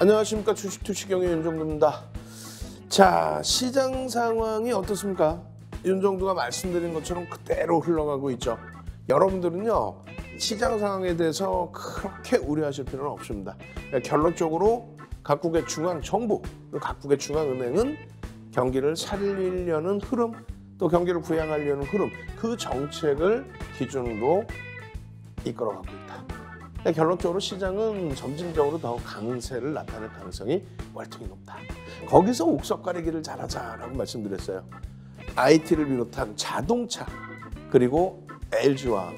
안녕하십니까. 주식투시경의 윤정두입니다. 자, 시장 상황이 어떻습니까? 윤정두가 말씀드린 것처럼 그대로 흘러가고 있죠. 여러분들은요, 시장 상황에 대해서 그렇게 우려하실 필요는 없습니다. 결론적으로 각국의 중앙정부, 각국의 중앙은행은 경기를 살리려는 흐름, 또 경기를 부양하려는 흐름, 그 정책을 기준으로 이끌어가고 있다. 결론적으로 시장은 점진적으로 더 강세를 나타낼 가능성이 월등히 높다. 거기서 옥석 가리기를 잘하자라고 말씀드렸어요. IT를 비롯한 자동차, 그리고 LG화학,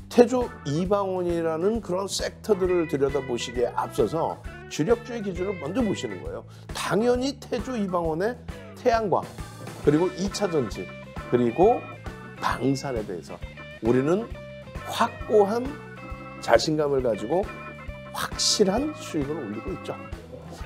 태조 이방원이라는 그런 섹터들을 들여다보시기에 앞서서 주력주의 기준을 먼저 보시는 거예요. 당연히 태조 이방원의 태양광, 그리고 2차전지, 그리고 방산에 대해서 우리는 확고한 자신감을 가지고 확실한 수익을 올리고 있죠.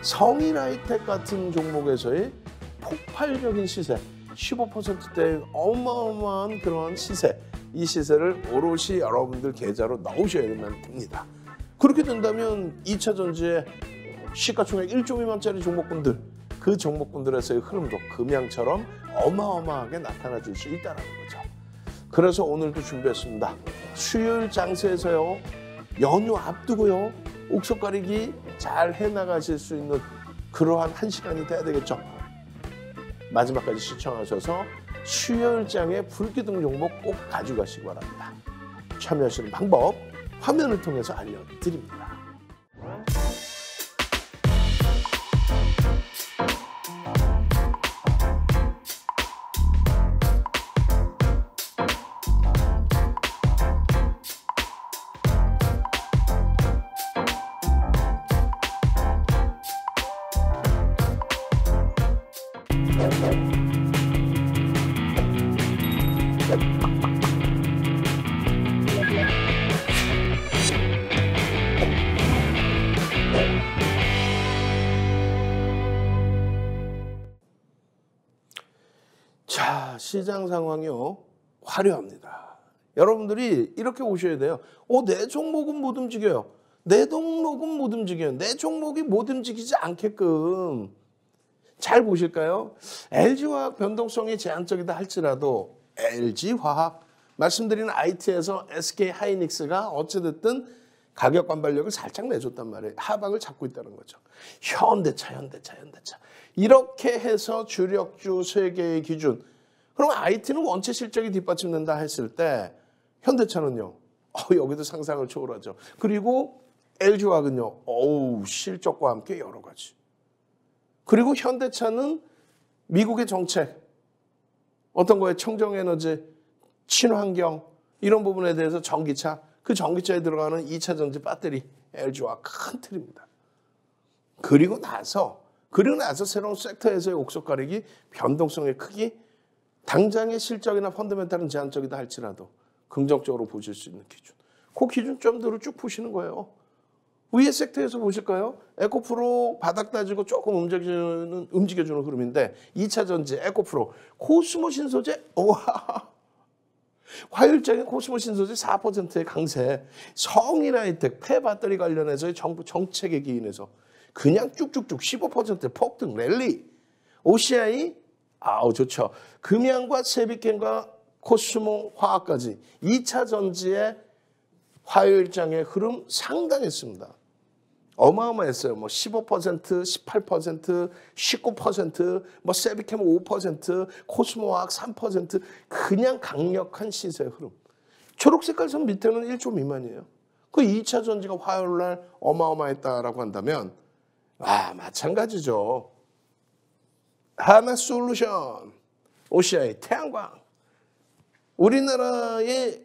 성일하이텍 같은 종목에서의 폭발적인 시세, 15%대의 어마어마한 그런 시세, 이 시세를 오롯이 여러분들 계좌로 넣으셔야만 됩니다. 그렇게 된다면 2차전지의 시가총액 1조 미만짜리 종목군들, 그 종목군들에서의 흐름도 금양처럼 어마어마하게 나타나줄 수 있다는 거죠. 그래서 오늘도 준비했습니다. 수요일 장세에서요, 연휴 앞두고요, 옥석 가리기 잘 해나가실 수 있는 그러한 한 시간이 돼야 되겠죠. 마지막까지 시청하셔서 수요일장의 불기둥 종목 꼭 가져가시기 바랍니다. 참여하시는 방법 화면을 통해서 알려드립니다. 자, 시장 상황이요, 화려합니다. 여러분들이 이렇게 오셔야 돼요. 내 종목은 못 움직여요. 내 종목은 못 움직여요. 내 종목이 못 움직이지 않게끔 잘 보실까요? LG화학 변동성이 제한적이다 할지라도 LG화학, 말씀드린 IT에서 SK하이닉스가 어찌됐든 가격 반발력을 살짝 내줬단 말이에요. 하방을 잡고 있다는 거죠. 현대차. 이렇게 해서 주력주 3개의 기준. 그럼 IT는 원체 실적이 뒷받침된다 했을 때 현대차는요, 여기도 상상을 초월하죠. 그리고 LG화학은요, 실적과 함께 여러 가지. 그리고 현대차는 미국의 정책, 어떤 거에 청정에너지, 친환경, 이런 부분에 대해서 전기차, 그 전기차에 들어가는 2차전지 배터리, LG화학 큰 틀입니다. 그리고 나서 새로운 섹터에서의 옥석 가리기, 변동성의 크기, 당장의 실적이나 펀더멘탈은 제한적이다 할지라도 긍정적으로 보실 수 있는 기준. 그 기준점들을 쭉 보시는 거예요. 위에 섹터에서 보실까요? 에코프로 바닥 다지고 조금 움직여주는 흐름인데 2차전지, 에코프로, 코스모 신소재, 화요일장에 코스모 신소재 4%의 강세, 성일하이텍, 폐배터리 관련해서의 정부 정책에 기인해서 그냥 쭉쭉쭉 15% 폭등 랠리, OCI, 좋죠. 금양과 세비캔과 코스모 화학까지 2차전지의 화요일장의 흐름 상당했습니다. 어마어마했어요. 15%, 18%, 19%, 세비캠 5%, 코스모화학 3%, 그냥 강력한 시세 흐름. 초록색깔 선 밑에는 1조 미만이에요. 그 2차 전지가 화요일 날 어마어마했다라고 한다면 마찬가지죠. 하나솔루션, OCI, 태양광. 우리나라에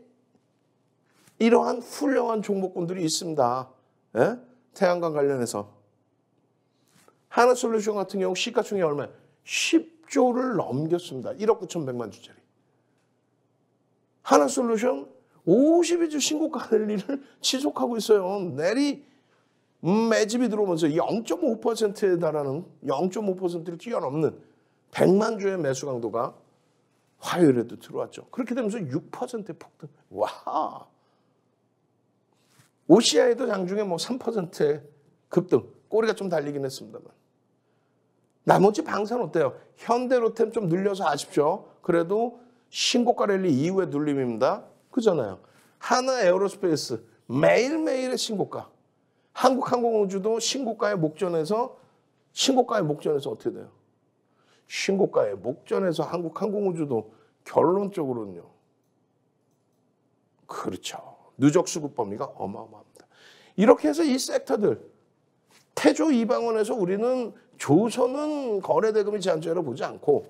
이러한 훌륭한 종목군들이 있습니다. 예? 태양광 관련해서. 하나솔루션 같은 경우 시가총액이 얼마예요? 10조를 넘겼습니다. 1억 9,100만 주짜리. 하나솔루션 52주 신고가 랠리를 지속하고 있어요. 내리 매집이 들어오면서 0.5%에 달하는 0.5%를 뛰어넘는 100만 주의 매수 강도가 화요일에도 들어왔죠. 그렇게 되면서 6%의 폭등. 와. OCI도 장중에 3%의 급등. 꼬리가 좀 달리긴 했습니다만. 나머지 방산 어때요? 현대로템 좀 늘려서 아십시오. 그래도 신고가 랠리 이후에 눌림입니다. 그잖아요. 하나 에어로스페이스 매일매일의 신고가. 한국항공우주도 신고가의 목전에서 어떻게 돼요? 신고가의 목전에서 한국항공우주도 결론적으로는요. 그렇죠. 누적 수급 범위가 어마어마합니다. 이렇게 해서 이 섹터들 태조 이방원에서 우리는 조선은 거래대금이 제한적으로 보지 않고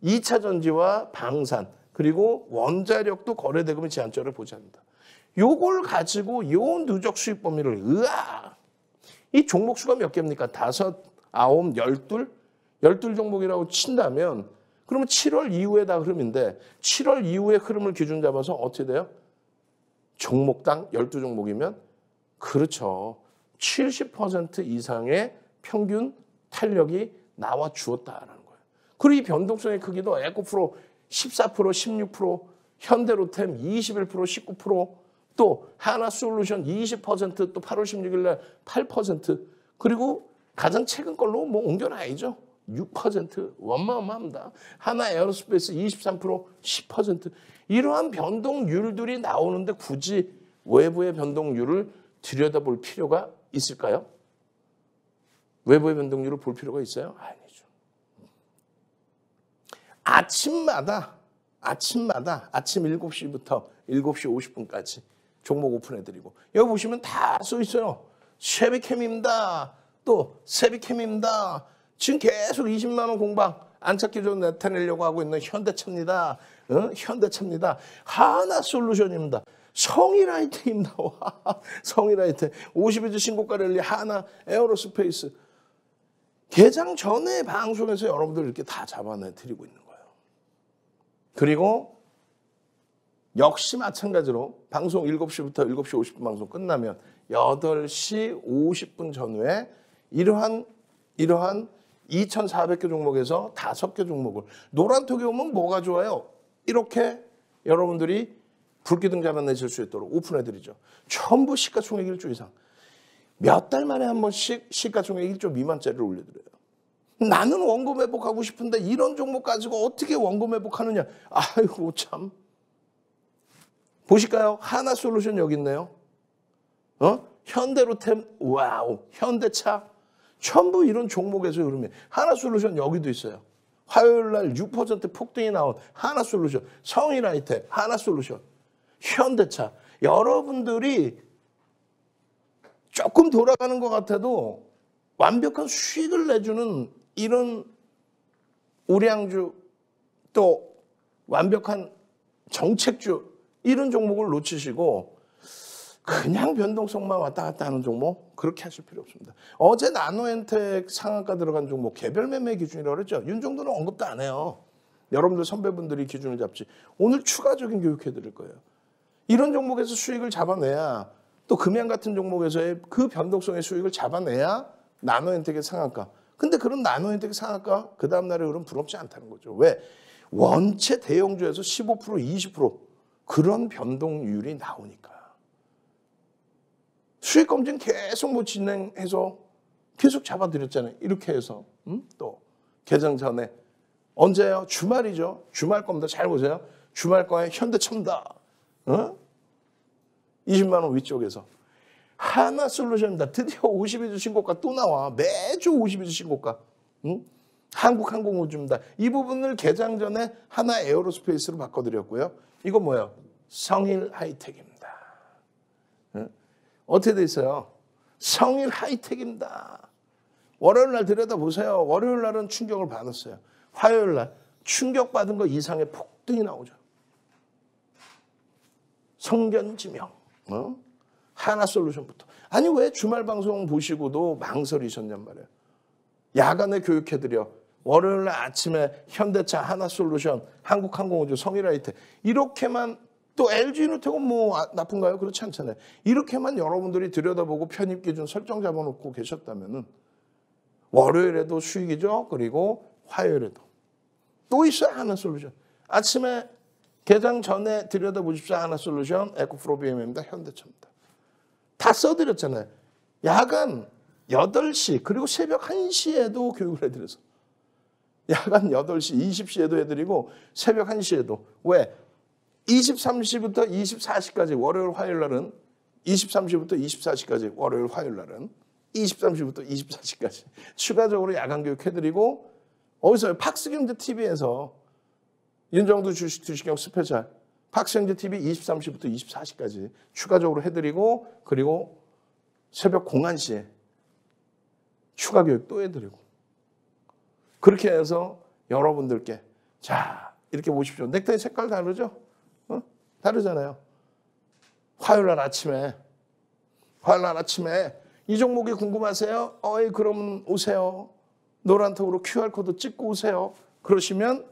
2차 전지와 방산 그리고 원자력도 거래대금이 제한적으로 보지 않는다. 요걸 가지고 요 누적 수익 범위를 이 종목 수가 몇 개입니까? 5, 9, 12 종목이라고 친다면 그러면 7월 이후에 다 흐름인데 7월 이후의 흐름을 기준 잡아서 어떻게 돼요? 종목당 12종목이면 그렇죠. 70% 이상의 평균 탄력이 나와 주었다라는 거예요. 그리고 이 변동성의 크기도 에코프로 14%, 16%, 현대로템 21%, 19%, 또 하나솔루션 20%, 또 8월 16일 날 8%, 그리고 가장 최근 걸로 뭐 옮겨놔야죠. 6% 어마어마합니다. 하나 에어로스페이스 23%, 10%. 이러한 변동률들이 나오는데 굳이 외부의 변동률을 들여다볼 필요가 있을까요? 외부의 변동률을 볼 필요가 있어요? 아니죠. 아침마다 아침 7시부터 7시 50분까지 종목 오픈해드리고 여기 보시면 다 써 있어요. 쉐비캠입니다. 또 세비캠입니다. 지금 계속 20만 원 공방 안착기조 나타내려고 하고 있는 현대차입니다. 현대차입니다. 하나솔루션입니다. 성일아이템입니다. 성일아이템 52주 신고가 랠리 하나 에어로스페이스 개장 전에 방송에서 여러분들 이렇게 다 잡아내드리고 있는 거예요. 그리고 역시 마찬가지로 방송 7시부터 7시 50분 방송 끝나면 8시 50분 전후에 이러한 2,400개 종목에서 5개 종목을 노란톡에 오면 뭐가 좋아요? 이렇게 여러분들이 불기둥 잡아내실 수 있도록 오픈해드리죠. 전부 시가총액 1조 이상. 몇 달 만에 한 번씩 시가총액 1조 미만짜리를 올려드려요. 나는 원금 회복하고 싶은데 이런 종목 가지고 어떻게 원금 회복하느냐. 아이고 참. 보실까요? 하나솔루션 여기 있네요. 현대로템, 와우, 현대차. 전부 이런 종목에서 흐름이. 하나솔루션 여기도 있어요. 화요일 날 6% 폭등이 나온 하나솔루션, 성일아이템, 하나솔루션, 현대차. 여러분들이 조금 돌아가는 것 같아도 완벽한 수익을 내주는 이런 우량주 또 완벽한 정책주 이런 종목을 놓치시고 그냥 변동성만 왔다 갔다 하는 종목 그렇게 하실 필요 없습니다. 어제 나노엔텍 상한가 들어간 종목 개별 매매 기준이라고 그랬죠. 윤 정도는 언급도 안 해요. 여러분들 선배분들이 기준을 잡지. 오늘 추가적인 교육해 드릴 거예요. 이런 종목에서 수익을 잡아내야 또 금양 같은 종목에서의 그 변동성의 수익을 잡아내야 나노엔텍의 상한가. 근데 그런 나노엔텍의 상한가 그 다음 날의 흐름 부럽지 않다는 거죠. 왜? 원체 대형주에서 15%, 20% 그런 변동률이 나오니까. 수익 검증 계속 뭐 진행해서 계속 잡아드렸잖아요. 이렇게 해서 또 개장 전에 언제요? 주말이죠. 주말 겁니다. 잘 보세요. 주말 거에 현대차입니다. 20만 원 위쪽에서 하나솔루션입니다. 드디어 52주 신고가 또 나와. 매주 52주 신고가. 한국항공우주입니다. 이 부분을 개장 전에 하나 에어로스페이스로 바꿔드렸고요. 이거 뭐예요? 성일하이텍입니다. 어떻게 돼 있어요? 성일하이텍입니다. 월요일 날 들여다보세요. 월요일 날은 충격을 받았어요. 화요일 날 충격받은 거 이상의 폭등이 나오죠. 성견지명. 하나솔루션부터. 아니 왜 주말 방송 보시고도 망설이셨냔 말이에요. 야간에 교육해드려. 월요일 날 아침에 현대차, 하나솔루션, 한국항공우주, 성일아이텍 이렇게만 또 LG누텍은 뭐 나쁜가요? 그렇지 않잖아요. 이렇게만 여러분들이 들여다보고 편입기준 설정 잡아놓고 계셨다면은 월요일에도 수익이죠. 그리고 화요일에도 또 있어요. 하나솔루션. 아침에 개장 전에 들여다보십시오. 하나솔루션, 에코프로 BM입니다. 현대차입니다. 다 써드렸잖아요. 야간 8시 그리고 새벽 1시에도 교육을 해드려서 야간 8시, 20시에도 해드리고 새벽 1시에도 왜? 23시부터 24시까지 월요일 화요일 날은 23시부터 24시까지 월요일 화요일 날은 23시부터 24시까지 추가적으로 야간 교육 해드리고 어디서요? 팍스경제 TV에서 윤정두 주식투시경 스페셜 팍스경제 TV 23시부터 24시까지 추가적으로 해드리고 그리고 새벽 01시에 추가 교육 또 해드리고 그렇게 해서 여러분들께 자 이렇게 보십시오. 넥타이 색깔 다르죠? 다르잖아요. 화요일 날 아침에 이 종목이 궁금하세요? 그러면 오세요. 노란톡으로 QR코드 찍고 오세요. 그러시면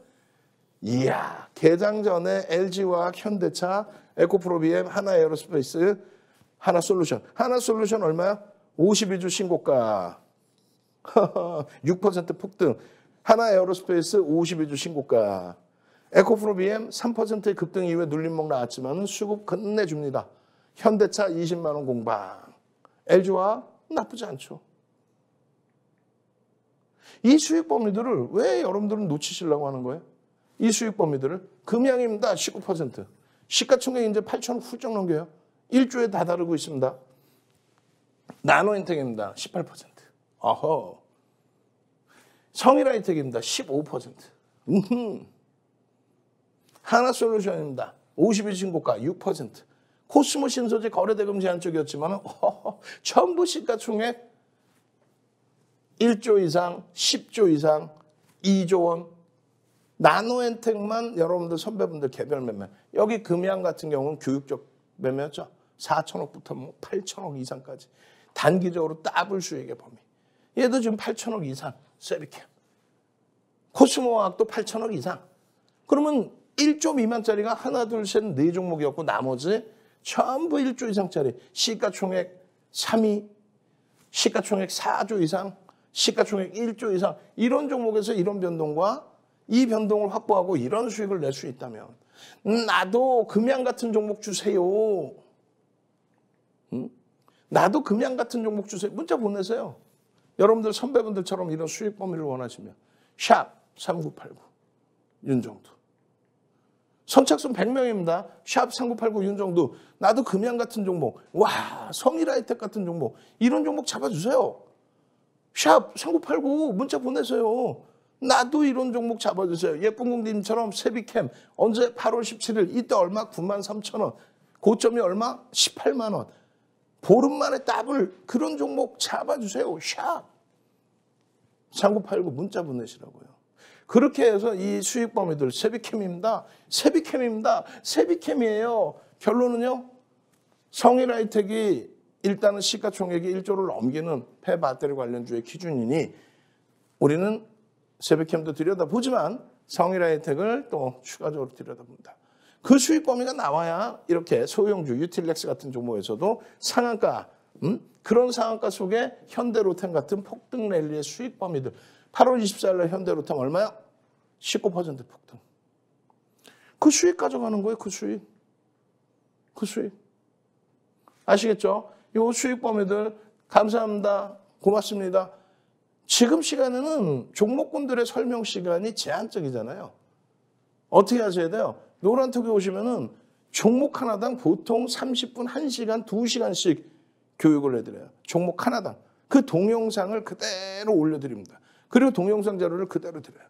이야 개장 전에 LG화학, 현대차, 에코프로비엠, 하나에어로스페이스, 하나솔루션 얼마야? 52주 신고가 6% 폭등. 하나에어로스페이스 52주 신고가. 에코프로비엠 3%의 급등 이후에 눌림목 나왔지만 수급 끝내줍니다. 현대차 20만 원 공방. LG화학 나쁘지 않죠. 이 수익 범위들을 왜 여러분들은 놓치시려고 하는 거예요? 이 수익 범위들을 금양입니다. 19%. 시가총액 이제 8천억 훌쩍 넘겨요. 1조에 다다르고 있습니다. 나노인텍입니다. 18%. 어허. 성일하이텍입니다. 15%. 하나솔루션입니다. 50일 신고가 6%. 코스모 신소재 거래대금 제한 쪽이었지만 전부 시가총액 1조 이상, 10조 이상, 2조 원. 나노엔텍만 여러분들 선배분들 개별 매매. 여기 금양 같은 경우는 교육적 매매였죠. 4천억부터 뭐 8천억 이상까지. 단기적으로 더블 수익의 범위. 얘도 지금 8천억 이상. 세비캠. 코스모화학도 8천억 이상. 그러면 1조 미만짜리가 하나, 둘, 셋, 4종목이었고 나머지 전부 1조 이상짜리. 시가총액 3위, 시가총액 4조 이상, 시가총액 1조 이상. 이런 종목에서 이런 변동과 이 변동을 확보하고 이런 수익을 낼 수 있다면 나도 금양 같은 종목 주세요. 나도 금양 같은 종목 주세요. 문자 보내세요. 여러분들 선배분들처럼 이런 수익 범위를 원하시면 샵 3989 윤정두. 선착순 100명입니다. 샵 3989 윤정두. 나도 금양 같은 종목. 와 성일하이텍 같은 종목. 이런 종목 잡아주세요. 샵 3989 문자 보내세요. 나도 이런 종목 잡아주세요. 예쁜 공주님처럼 세비캠 언제 8월 17일 이때 얼마? 93,000원. 고점이 얼마? 18만 원. 보름 만에 더블 그런 종목 잡아주세요. 샵 3989 문자 보내시라고요. 그렇게 해서 이 수익 범위들 세비캠입니다. 세비캠이에요. 결론은요. 성일하이텍이 일단은 시가총액이 1조를 넘기는 폐배터리 관련주의 기준이니 우리는 세비캠도 들여다보지만 성일하이텍을 또 추가적으로 들여다봅니다. 그 수익 범위가 나와야 이렇게 소형주, 유틸렉스 같은 종목에서도 상한가, 그런 상한가 속에 현대로템 같은 폭등 랠리의 수익 범위들. 8월 24일 날 현대로템 얼마야? 19% 폭등. 그 수익 가져가는 거예요. 그 수익. 아시겠죠? 이 수익 범위들 감사합니다. 고맙습니다. 지금 시간에는 종목군들의 설명 시간이 제한적이잖아요. 어떻게 하셔야 돼요? 노란톡에 오시면은 종목 하나당 보통 30분, 1시간, 2시간씩 교육을 해드려요. 종목 하나당. 그 동영상을 그대로 올려드립니다. 그리고 동영상 자료를 그대로 드려요.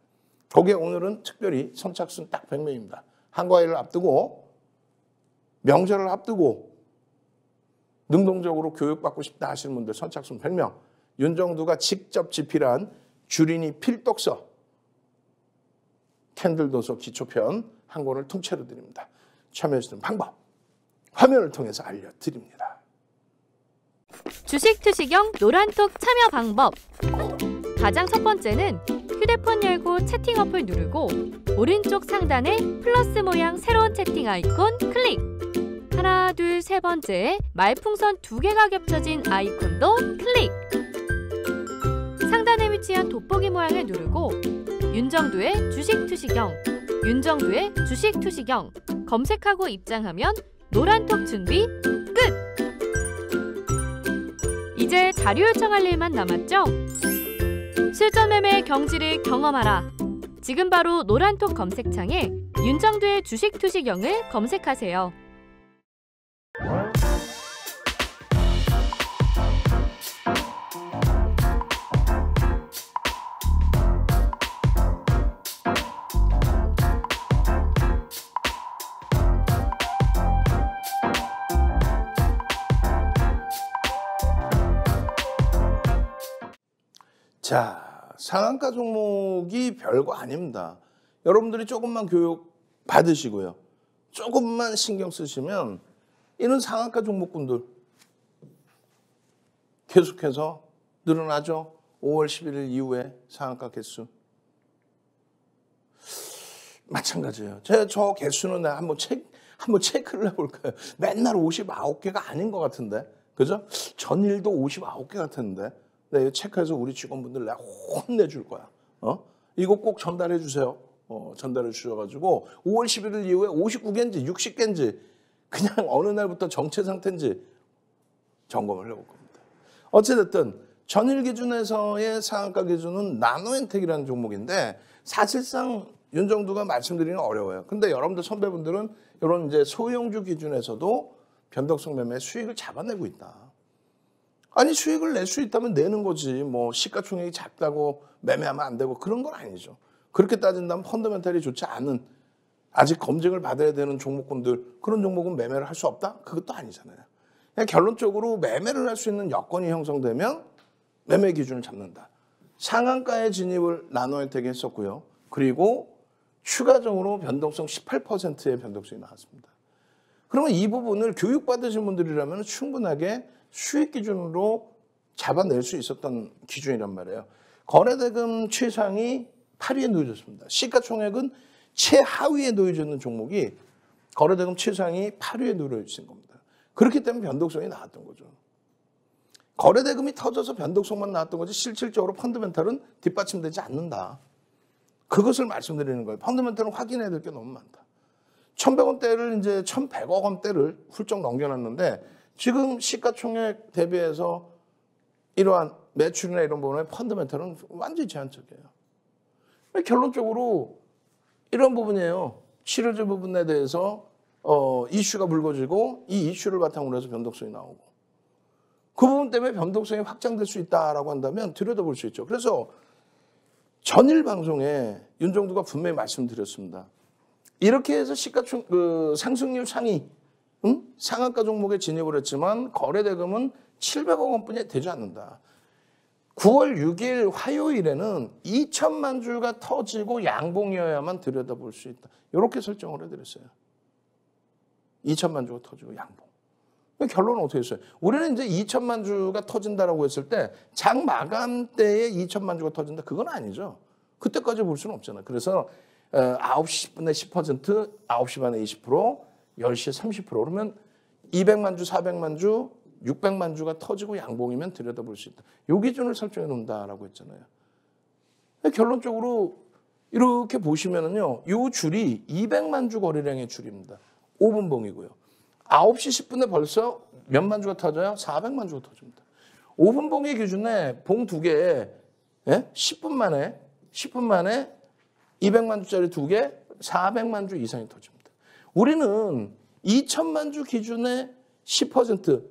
거기에 오늘은 특별히 선착순 딱 100명입니다. 한가위를 앞두고 명절을 앞두고 능동적으로 교육받고 싶다 하시는 분들 선착순 100명. 윤정두가 직접 집필한 주린이 필독서 캔들 도서 기초편 한 권을 통째로 드립니다. 참여하시는 방법 화면을 통해서 알려드립니다. 주식 투시경 노란톡 참여 방법. 가장 첫 번째는 휴대폰 열고 채팅 어플 누르고 오른쪽 상단에 플러스 모양 새로운 채팅 아이콘 클릭. 하나, 둘, 세 번째 말풍선 2개가 겹쳐진 아이콘도 클릭. 상단에 위치한 돋보기 모양을 누르고 윤정두의 주식 투시경, 윤정두의 주식 투시경 검색하고 입장하면 노란톡 준비 끝! 이제 자료 요청할 일만 남았죠? 실전 매매 경지를 경험하라. 지금 바로 노란톡 검색창에 윤정두의 주식 투시경을 검색하세요. 자, 상한가 종목이 별거 아닙니다. 여러분들이 조금만 교육 받으시고요. 조금만 신경 쓰시면 이런 상한가 종목군들 계속해서 늘어나죠. 5월 11일 이후에 상한가 개수. 마찬가지예요. 저 개수는 내가 한번 체크를 해볼까요? 맨날 59개가 아닌 것 같은데. 그죠? 전일도 59개 같았는데. 네, 체크해서 우리 직원분들 내가 혼내줄 거야. 이거 꼭 전달해 주세요. 전달해 주셔가지고 5월 11일 이후에 59개인지 60개인지 그냥 어느 날부터 정체 상태인지 점검을 해볼 겁니다. 어찌됐든 전일 기준에서의 상한가 기준은 나노엔텍이라는 종목인데 사실상 윤정두가 말씀드리기는 어려워요. 근데 여러분들 선배분들은 이런 이제 소형주 기준에서도 변동성 매매 수익을 잡아내고 있다. 아니 수익을 낼 수 있다면 내는 거지. 뭐 시가총액이 작다고 매매하면 안 되고 그런 건 아니죠. 그렇게 따진다면 펀더멘탈이 좋지 않은 아직 검증을 받아야 되는 종목군들 그런 종목은 매매를 할 수 없다? 그것도 아니잖아요. 그냥 결론적으로 매매를 할 수 있는 여건이 형성되면 매매 기준을 잡는다. 상한가의 진입을 나노엔텍이 했었고요. 그리고 추가적으로 변동성 18%의 변동성이 나왔습니다. 그러면 이 부분을 교육받으신 분들이라면 충분하게 수익 기준으로 잡아낼 수 있었던 기준이란 말이에요. 거래대금 최상위 8위에 놓여졌습니다. 시가총액은 최하위에 놓여졌는 종목이 거래대금 최상위 8위에 놓여진 겁니다. 그렇기 때문에 변동성이 나왔던 거죠. 거래대금이 터져서 변동성만 나왔던 거지 실질적으로 펀더멘탈은 뒷받침되지 않는다. 그것을 말씀드리는 거예요. 펀더멘탈은 확인해야 될 게 너무 많다. 1,100원대를 이제 1,100억 원대를 훌쩍 넘겨놨는데 지금 시가총액 대비해서 이러한 매출이나 이런 부분의 펀더멘탈은 완전히 제한적이에요. 결론적으로 이런 부분이에요. 실효적 부분에 대해서 이슈가 불거지고 이 이슈를 바탕으로 해서 변동성이 나오고 그 부분 때문에 변동성이 확장될 수 있다라고 한다면 들여다볼 수 있죠. 그래서 전일 방송에 윤정두가 분명히 말씀드렸습니다. 이렇게 해서 상승률 상위 상한가 종목에 진입을 했지만 거래대금은 700억 원뿐이 되지 않는다. 9월 6일 화요일에는 2천만 주가 터지고 양봉이어야만 들여다볼 수 있다. 이렇게 설정을 해드렸어요. 2천만 주가 터지고 양봉. 결론은 어떻게 했어요? 우리는 이제 2천만 주가 터진다라고 했을 때 장 마감 때에 2천만 주가 터진다. 그건 아니죠. 그때까지 볼 수는 없잖아요. 그래서 9시 10분에 10%, 9시 반에 20%, 10시에 30% 그러면 200만 주, 400만 주, 600만 주가 터지고 양봉이면 들여다볼 수 있다. 이 기준을 설정해 놓는다라고 했잖아요. 결론적으로 이렇게 보시면은요, 이 줄이 200만 주 거래량의 줄입니다. 5분봉이고요. 9시 10분에 벌써 몇만 주가 터져요? 400만 주가 터집니다. 5분봉의 기준에 봉 2개에 10분 만에 200만 주짜리 2개, 400만 주 이상이 터집니다. 우리는 2천만 주 기준에 10%,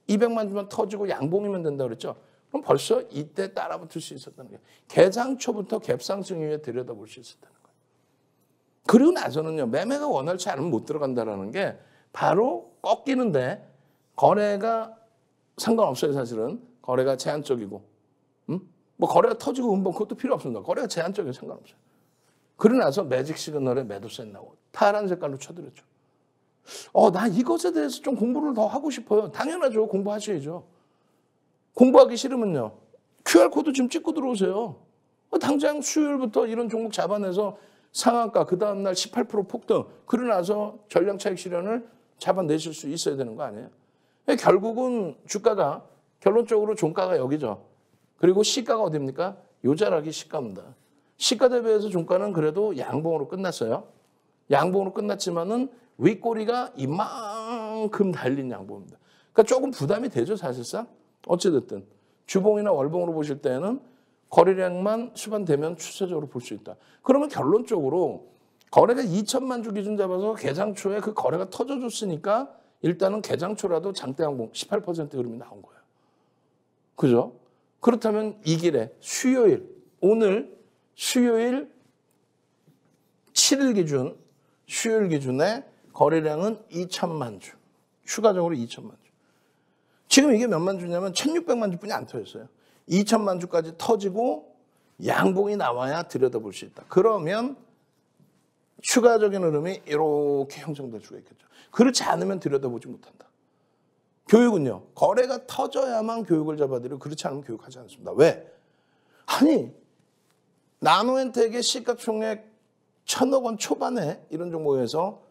200만 주만 터지고 양봉이면 된다고 그랬죠. 그럼 벌써 이때 따라붙을 수 있었다는 거예요. 개장 초부터 갭상승 이후에 들여다볼 수 있었다는 거예요. 그리고 나서는요, 매매가 원활치 않으면 못 들어간다는 게 바로 꺾이는데 거래가 상관없어요. 사실은 거래가 제한적이고 뭐 거래가 터지고 음봉 그것도 필요 없습니다. 거래가 제한적이고 상관없어요. 그러고 나서 매직 시그널에 매도세 나오고 파란 색깔로 쳐드렸죠. 나 이것에 대해서 좀 공부를 더 하고 싶어요. 당연하죠. 공부하셔야죠. 공부하기 싫으면요, QR코드 지금 찍고 들어오세요. 당장 수요일부터 이런 종목 잡아내서 상한가, 그 다음날 18% 폭등, 그러고 나서 전량차익 실현을 잡아내실 수 있어야 되는 거 아니에요? 결국은 주가가, 결론적으로 종가가 여기죠. 그리고 시가가 어디입니까? 요자락이 시가입니다. 시가 대비해서 종가는 그래도 양봉으로 끝났어요. 양봉으로 끝났지만은 윗꼬리가 이만큼 달린 양봉입니다. 그러니까 조금 부담이 되죠, 사실상. 어찌됐든 주봉이나 월봉으로 보실 때는 거래량만 수반되면 추세적으로 볼 수 있다. 그러면 결론적으로 거래가 2천만 주 기준 잡아서 개장 초에 그 거래가 터져줬으니까 일단은 개장 초라도 장대 항공 18% 흐름이 나온 거예요. 그죠? 그렇다면 이 길에 수요일, 오늘 수요일 7일 기준, 수요일 기준에 거래량은 2천만 주. 추가적으로 2천만 주. 지금 이게 몇만 주냐면 1600만 주뿐이 안 터졌어요. 2천만 주까지 터지고 양봉이 나와야 들여다볼 수 있다. 그러면 추가적인 흐름이 이렇게 형성될 수가 있겠죠. 그렇지 않으면 들여다보지 못한다. 교육은요. 거래가 터져야만 교육을 잡아들이고 그렇지 않으면 교육하지 않습니다. 왜? 아니 나노엔텍의 시가총액 1,000억 원 초반에 이런 종목에서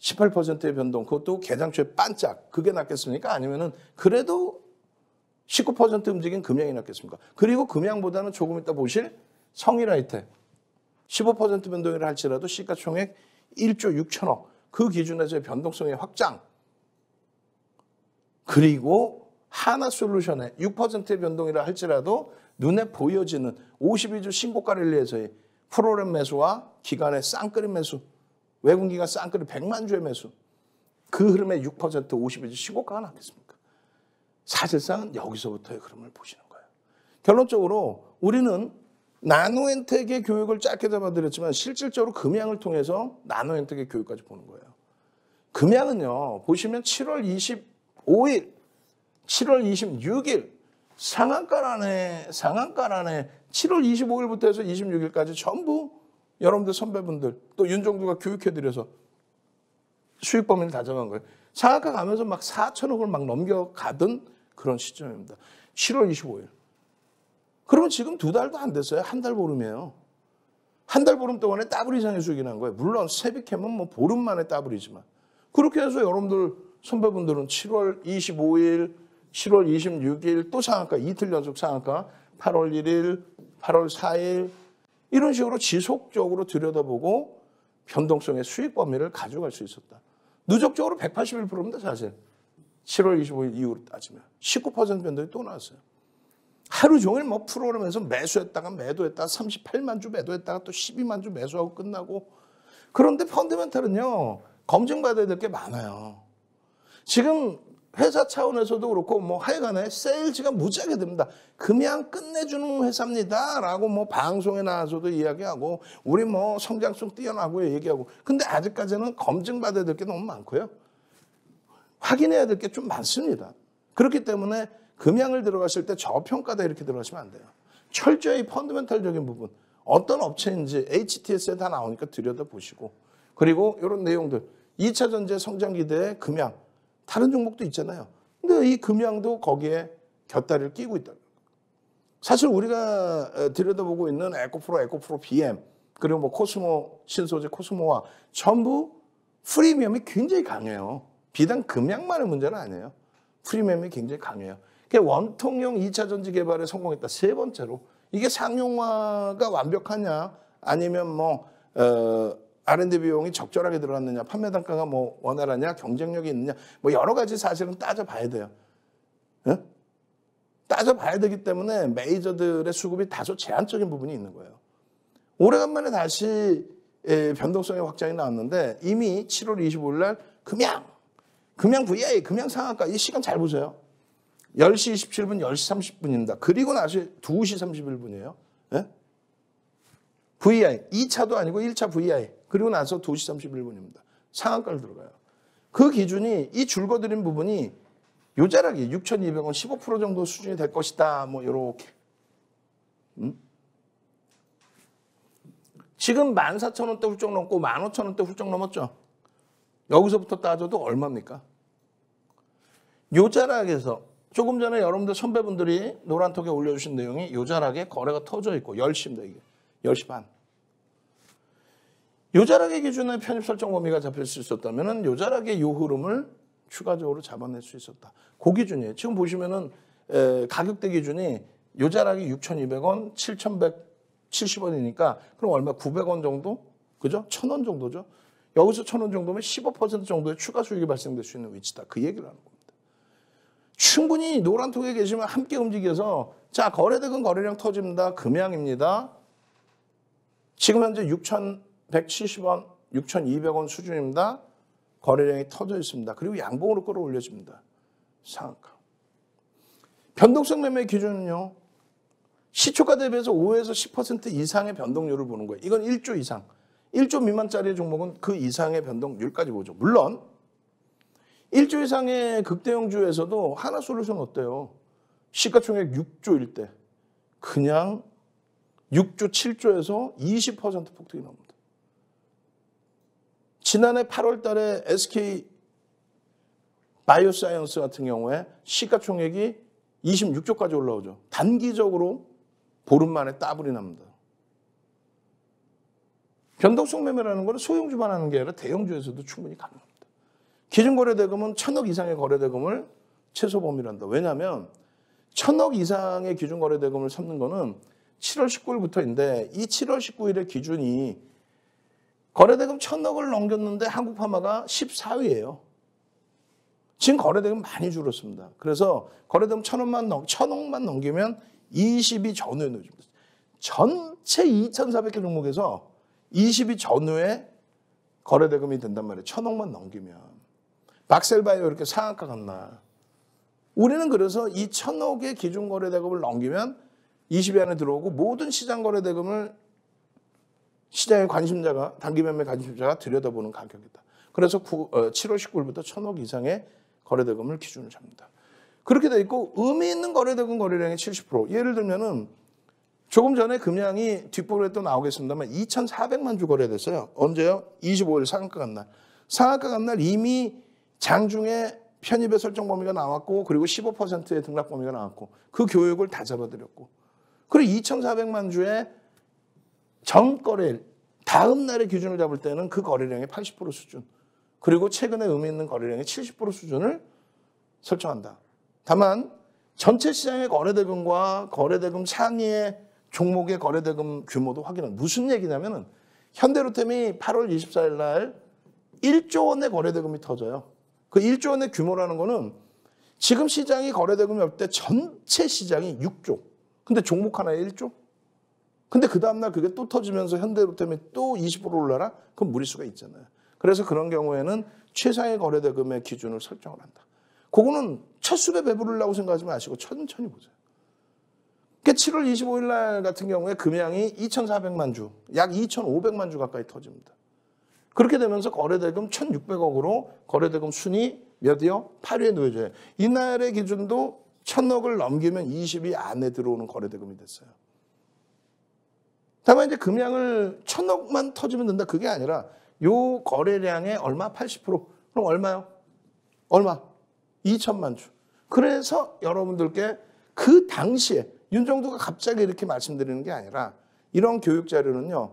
18%의 변동, 그것도 개장초에 반짝, 그게 낫겠습니까? 아니면은 그래도 19% 움직인 금양이 낫겠습니까? 그리고 금양보다는 조금 이따 보실 성일하이텍 15% 변동이라 할지라도 시가총액 1조 6천억, 그 기준에서의 변동성의 확장, 그리고 하나솔루션의 6%의 변동이라 할지라도 눈에 보여지는 52주 신고가 랠리에서의 프로그램 매수와 기간의 쌍끌이 매수, 외국기관 쌍끌이 100만 주의 매수, 그 흐름의 6% 52주 신고가가 나겠습니까? 사실상 여기서부터의 흐름을 보시는 거예요. 결론적으로 우리는 나노엔텍의 교육을 짧게 잡아드렸지만 실질적으로 금양을 통해서 나노엔텍의 교육까지 보는 거예요. 금양은요, 보시면 7월 25일, 7월 26일 상한가란에 7월 25일부터 해서 26일까지 전부 여러분들 선배분들 또 윤정두가 교육해드려서 수익 범위를 다져간 거예요. 상한가 가면서 막 4천억을 막 넘겨가던 그런 시점입니다. 7월 25일. 그러면 지금 2달도 안 됐어요. 한 달 보름이에요. 한 달 보름 동안에 더블 이상의 수익이 난 거예요. 물론 세비캠은 뭐 보름 만에 더블이지만. 그렇게 해서 여러분들 선배분들은 7월 25일, 7월 26일 또 상한가, 이틀 연속 상한가, 8월 1일, 8월 4일 이런 식으로 지속적으로 들여다보고 변동성의 수익 범위를 가져갈 수 있었다. 누적적으로 181%입니다, 사실. 7월 25일 이후로 따지면. 19% 변동이 또 나왔어요. 하루 종일 뭐 프로그램에서 매수했다가 매도했다가 38만 주 매도했다가 또 12만 주 매수하고 끝나고. 그런데 펀더멘탈은요, 검증받아야 될 게 많아요. 지금 회사 차원에서도 그렇고 뭐 하여간에 세일즈가 무지하게 됩니다. 금양 끝내주는 회사입니다 라고 뭐 방송에 나와서도 이야기하고 우리 뭐 성장성 뛰어나고 얘기하고, 근데 아직까지는 검증받아야 될 게 너무 많고요, 확인해야 될 게 좀 많습니다. 그렇기 때문에 금양을 들어가실 때 저평가다 이렇게 들어가시면 안 돼요. 철저히 펀더멘탈적인 부분, 어떤 업체인지 HTS에 다 나오니까 들여다보시고, 그리고 이런 내용들 2차 전지 성장 기대의 금양, 다른 종목도 있잖아요. 근데 이 금양도 거기에 곁다리를 끼고 있다. 사실 우리가 들여다보고 있는 에코프로 BM, 그리고 뭐 코스모, 신소재 코스모와 전부 프리미엄이 굉장히 강해요. 비단 금양만의 문제는 아니에요. 프리미엄이 굉장히 강해요. 원통형 2차 전지 개발에 성공했다. 세 번째로 이게 상용화가 완벽하냐, 아니면 뭐 R&D 비용이 적절하게 들어갔느냐, 판매 단가가 뭐 원활하냐, 경쟁력이 있느냐, 뭐 여러 가지 사실은 따져봐야 돼요. 응? 따져봐야 되기 때문에 메이저들의 수급이 다소 제한적인 부분이 있는 거예요. 오래간만에 다시 변동성의 확장이 나왔는데 이미 7월 25일 날 금양 VI, 금양 상한가, 이 시간 잘 보세요. 10시 27분, 10시 30분입니다. 그리고 나서 2시 31분이에요. 예? VI, 2차도 아니고 1차 VI, 그리고 나서 2시 31분입니다. 상한가를 들어가요. 그 기준이, 이 줄거드린 부분이 요자락이 6,200원 15% 정도 수준이 될 것이다. 뭐 요렇게. 지금 14,000원대 훌쩍 넘고 15,000원대 훌쩍 넘었죠. 여기서부터 따져도 얼마입니까? 요자락에서 조금 전에 여러분들 선배분들이 노란톡에 올려주신 내용이 요자락에 거래가 터져 있고 10시입니다. 이게 10시 반. 요자락의 기준에 편입 설정 범위가 잡힐 수 있었다면 요자락의 요 흐름을 추가적으로 잡아낼 수 있었다. 그 기준이에요. 지금 보시면은 가격대 기준이 요자락이 6,200원, 7,170원이니까 그럼 얼마? 900원 정도? 그죠? 1,000원 정도죠. 여기서 1,000원 정도면 15% 정도의 추가 수익이 발생될 수 있는 위치다. 그 얘기를 하는 겁니다. 충분히 노란통에 계시면 함께 움직여서 자, 거래대금 거래량 터집니다. 금양입니다. 지금 현재 6,170원, 6,200원 수준입니다. 거래량이 터져 있습니다. 그리고 양봉으로 끌어올려집니다. 상한가. 변동성 매매 기준은요. 시초가 대비해서 5에서 10% 이상의 변동률을 보는 거예요. 이건 1조 이상. 1조 미만짜리 종목은 그 이상의 변동률까지 보죠. 물론 1조 이상의 극대형주에서도 하나솔루션 어때요? 시가총액 6조일 때 그냥 6조, 7조에서 20% 폭등이 나옵니다. 지난해 8월 달에 SK 바이오사이언스 같은 경우에 시가총액이 26조까지 올라오죠. 단기적으로 보름 만에 따블이 납니다. 변동성 매매라는 것은 소형주만 하는 게 아니라 대형주에서도 충분히 가능합니다. 기준거래대금은 1,000억 이상의 거래대금을 최소 범위로 한다. 왜냐하면 1,000억 이상의 기준거래대금을 삼는 거는 7월 19일부터인데 이 7월 19일의 기준이 거래대금 1,000억을 넘겼는데 한국파마가 14위예요. 지금 거래대금 많이 줄었습니다. 그래서 거래대금 1,000억만 넘기면 20위 전후에 놓여집니다. 전체 2,400개 종목에서 20위 전후에 거래대금이 된단 말이에요. 1,000억만 넘기면. 박셀바이오 이렇게 상한가 갔나. 우리는 그래서 이 1,000억의 기준거래대금을 넘기면 20위 안에 들어오고 모든 시장거래대금을 시장의 관심자가, 단기매매 관심자가 들여다보는 가격이다. 그래서 7월 19일부터 1,000억 이상의 거래대금을 기준으로 잡니다. 그렇게 돼 있고 의미 있는 거래대금 거래량의 70%. 예를 들면은 조금 전에 금양이 뒷부분에 또 나오겠습니다만 2,400만 주 거래됐어요. 언제요? 25일 상한가 간 날. 상한가 간 날 이미 장중에 편입의 설정 범위가 나왔고 그리고 15%의 등락 범위가 나왔고 그 교육을 다 잡아드렸고 그리고 2,400만 주의 전거래 다음 날의 기준을 잡을 때는 그 거래량의 80% 수준 그리고 최근에 의미 있는 거래량의 70% 수준을 설정한다. 다만 전체 시장의 거래대금과 거래대금 상위의 종목의 거래대금 규모도 확인은 무슨 얘기냐면은 현대로템이 8월 24일 날 1조 원의 거래대금이 터져요. 그 1조 원의 규모라는 거는 지금 시장이 거래대금이 없을 때 전체 시장이 6조. 근데 종목 하나에 1조? 근데 그 다음날 그게 또 터지면서 현대로템이 또 20% 올라라? 그럼 무리수가 있잖아요. 그래서 그런 경우에는 최상의 거래대금의 기준을 설정을 한다. 그거는 첫 수배 배부르려고 생각하지 마시고 천천히 보세요. 그러니까 7월 25일 날 같은 경우에 금양이 2,400만 주, 약 2,500만 주 가까이 터집니다. 그렇게 되면서 거래대금 1,600억으로 거래대금 순위 몇이요? 8위에 놓여져요. 이날의 기준도 1,000억을 넘기면 20위 안에 들어오는 거래대금이 됐어요. 다만 이제 금양을 1,000억만 터지면 된다. 그게 아니라 요 거래량의 얼마? 80%. 그럼 얼마요? 얼마? 2천만 주. 그래서 여러분들께 그 당시에 윤정도가 갑자기 이렇게 말씀드리는 게 아니라 이런 교육 자료는요.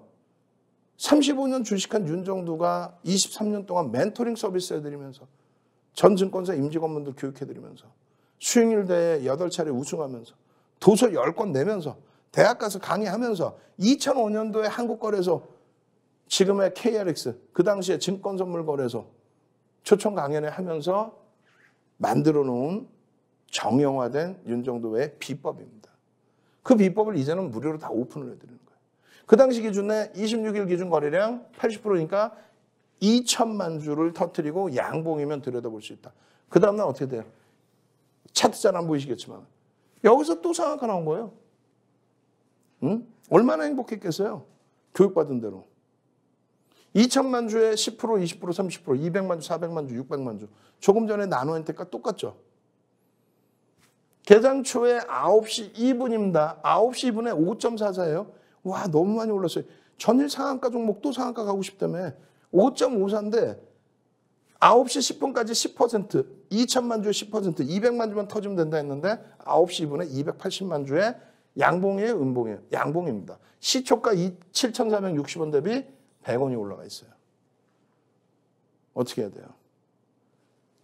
35년 주식한 윤정도가 23년 동안 멘토링 서비스 해드리면서 전 증권사 임직원분들 교육해드리면서 수익률 대회 8차례 우승하면서 도서 10권 내면서 대학 가서 강의하면서 2005년도에 한국거래소 지금의 KRX 그 당시에 증권선물거래소 초청 강연회 하면서 만들어 놓은 정형화된 윤정도의 비법입니다. 그 비법을 이제는 무료로 다 오픈을 해드리는 거예요. 그 당시 기준에 26일 기준 거래량 80%니까 2천만 주를 터뜨리고 양봉이면 들여다볼 수 있다. 그 다음날 어떻게 돼요? 차트 잘 안 보이시겠지만 여기서 또 상한가 나온 거예요. 응? 얼마나 행복했겠어요? 교육받은 대로. 2천만 주에 10%, 20%, 30%, 200만 주, 400만 주, 600만 주. 조금 전에 나노엔텍과 똑같죠? 개장 초에 9시 2분입니다. 9시 2분에 5.44예요. 와, 너무 많이 올랐어요. 전일 상한가 종목 또 상한가 가고 싶다며. 5.54인데 9시 10분까지 10%, 2천만 주에 10%, 200만 주만 터지면 된다 했는데 9시 2분에 280만 주에 양봉이에요, 음봉이에요? 양봉입니다. 시초가 7,460원 대비 100원이 올라가 있어요. 어떻게 해야 돼요?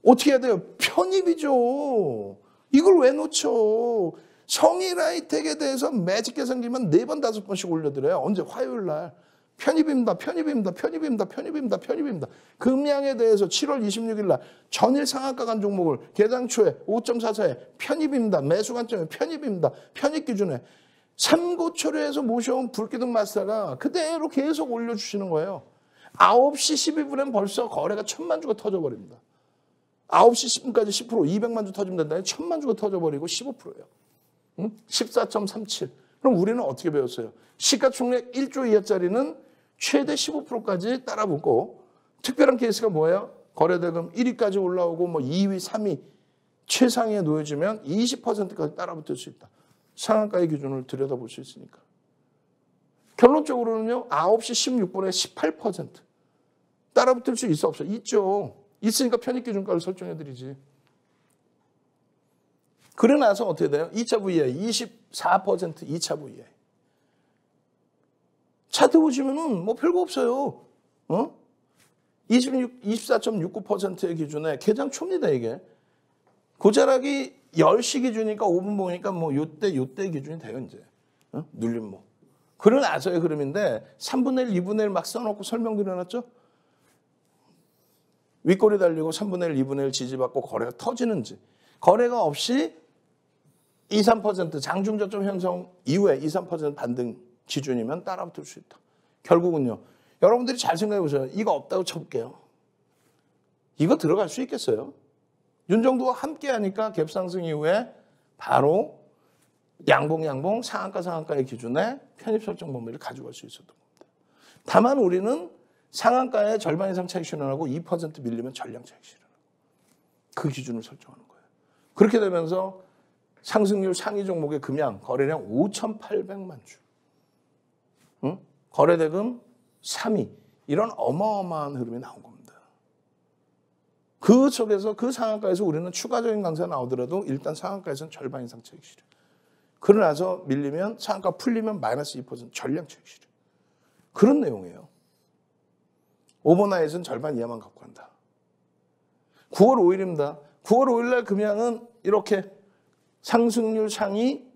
어떻게 해야 돼요? 편입이죠. 이걸 왜 놓쳐? 성일하이텍에 대해서 매직 개선기만 4번, 5번씩 올려드려요. 언제? 화요일 날. 편입입니다. 금양에 대해서 7월 26일 날 전일 상한가 간 종목을 개장 초에 5.44에 편입입니다. 매수 관점에 편입입니다. 편입 기준에 삼고초려에서 모셔온 불기둥 마스터가 그대로 계속 올려주시는 거예요. 9시 12분엔 벌써 거래가 1000만 주가 터져버립니다. 9시 10분까지 10%, 200만 주 터지면 된다. 1000만 주가 터져버리고 15%예요. 14.37. 그럼 우리는 어떻게 배웠어요? 시가총액 1조 이하짜리는 최대 15%까지 따라붙고 특별한 케이스가 뭐예요? 거래대금 1위까지 올라오고 뭐 2위, 3위 최상위에 놓여지면 20%까지 따라붙을 수 있다. 상한가의 기준을 들여다볼 수 있으니까. 결론적으로는요. 9시 16분에 18%. 따라붙을 수 있어 없어? 있죠. 있으니까 편입기준가를 설정해드리지. 그래 나서 어떻게 돼요? 2차 VI 24% 2차 VI. 차트 보시면은 뭐 별거 없어요. 24.69%의 기준에 개장 초입니다, 이게. 고자락이 10시 기준이니까 5분 보니까 뭐 요때 기준이 돼요, 이제. 눌림목. 그러 나서의 흐름인데 3분의 1, 2분의 1 막 써놓고 설명드려놨죠? 윗골이 달리고 3분의 1, 2분의 1 지지받고 거래가 터지는지. 거래가 없이 2, 3% 장중저점 형성 이후에 2, 3% 반등 기준이면 따라붙을 수 있다. 결국은요. 여러분들이 잘 생각해 보세요. 이거 없다고 쳐볼게요. 이거 들어갈 수 있겠어요? 윤정도와 함께 하니까 갭상승 이후에 바로 양봉 상한가의 기준에 편입 설정 범위를 가져갈 수 있었던 겁니다. 다만 우리는 상한가의 절반 이상 차익 실현하고 2% 밀리면 전량 차익 실현하고 그 기준을 설정하는 거예요. 그렇게 되면서 상승률 상위 종목의 금양 거래량 5,800만 주. 거래대금 3위. 이런 어마어마한 흐름이 나온 겁니다. 그 속에서 그 상한가에서 우리는 추가적인 강세가 나오더라도 일단 상한가에서는 절반 이상 차익 실현. 그러나서 밀리면 상한가 풀리면 마이너스 2% 전량 차익 실현. 그런 내용이에요. 오버나잇은 절반 이하만 갖고 간다. 9월 5일입니다. 9월 5일 날 금양은 이렇게 상승률 상위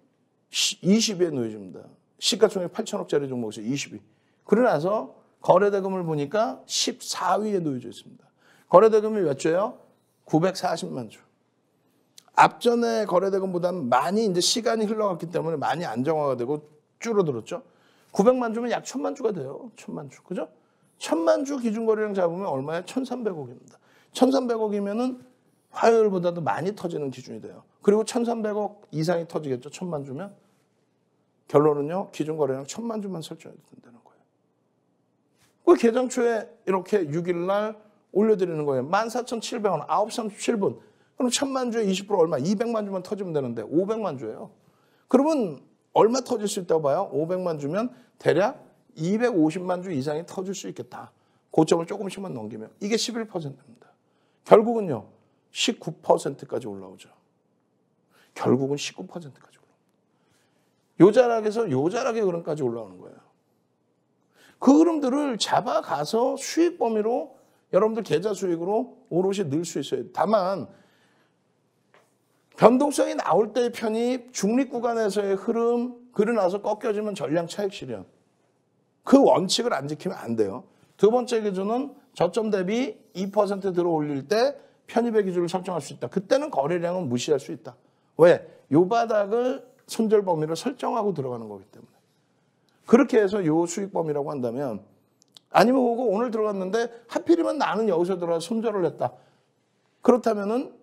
20위에 놓여집니다. 시가총액 8천억짜리 종목에서 20위. 그러나서 거래대금을 보니까 14위에 놓여져 있습니다. 거래대금이 몇 조예요? 940만 주. 앞전에 거래대금보다는 많이 이제 시간이 흘러갔기 때문에 많이 안정화가 되고 줄어들었죠. 900만 주면 약 1000만 주가 돼요. 1000만 주. 그죠? 1000만 주 기준 거래량 잡으면 얼마예요? 1300억입니다. 1300억이면은 화요일보다도 많이 터지는 기준이 돼요. 그리고 1300억 이상이 터지겠죠. 1000만 주면. 결론은요. 기준 거래량 1000만 주만 설정해도 된다는 거예요. 그 개장 초에 이렇게 6일 날 올려드리는 거예요. 14,700원, 9시 37분. 그럼 1000만 주에 20% 얼마? 200만 주만 터지면 되는데 500만 주예요. 그러면 얼마 터질 수 있다고 봐요? 500만 주면 대략 250만 주 이상이 터질 수 있겠다. 고점을 조금씩만 넘기면. 이게 11%입니다. 결국은요. 19%까지 올라오죠. 결국은 19%까지 올라옵니다. 요자락에서 요자락의 흐름까지 올라오는 거예요. 그 흐름들을 잡아가서 수익 범위로 여러분들 계좌 수익으로 오롯이 넣을 수 있어요. 다만 변동성이 나올 때의 편입, 중립 구간에서의 흐름, 그러나서 꺾여지면 전량 차익 실현. 그 원칙을 안 지키면 안 돼요. 두 번째 기준은 저점 대비 2% 들어 올릴 때 편입의 기준을 설정할 수 있다. 그때는 거래량은 무시할 수 있다. 왜? 요 바닥을 손절 범위를 설정하고 들어가는 거기 때문에. 그렇게 해서 요 수익 범위라고 한다면 아니면 오고 오늘 들어갔는데 하필이면 나는 여기서 들어가 손절을 했다. 그렇다면은